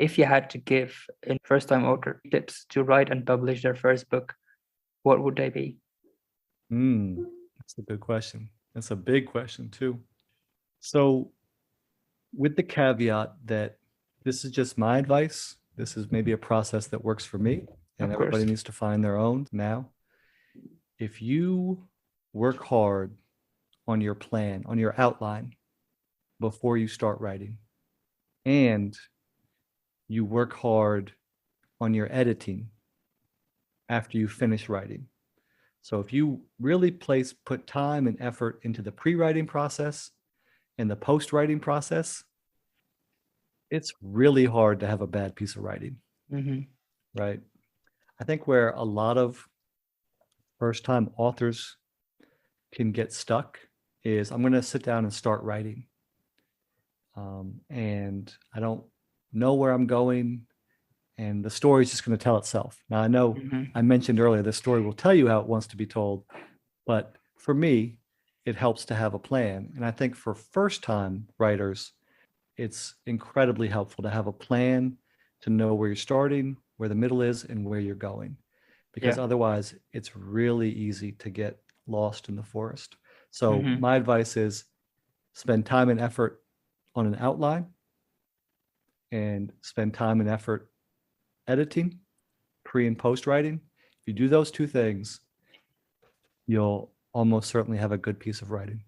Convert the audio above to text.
If you had to give a first-time author tips to write and publish their first book, what would they be? That's a good question. That's a big question too. So with the caveat that this is just my advice, this is maybe a process that works for me, and Of everybody course. needs to find their own now. If you work hard on your plan, on your outline before you start writing, and you work hard on your editing after you finish writing. So if you really put time and effort into the pre-writing process and the post-writing process, it's really hard to have a bad piece of writing, right? I think where a lot of first-time authors can get stuck is I'm going to sit down and start writing. And I don't know where I'm going, and the story is just going to tell itself. Now, I know I mentioned earlier the story will tell you how it wants to be told, but for me, it helps to have a plan. And I think for first-time writers, it's incredibly helpful to have a plan, to know where you're starting, where the middle is, and where you're going. Because otherwise, it's really easy to get lost in the forest. So my advice is spend time and effort on an outline, and spend time and effort editing, pre and post writing. If you do those two things, you'll almost certainly have a good piece of writing.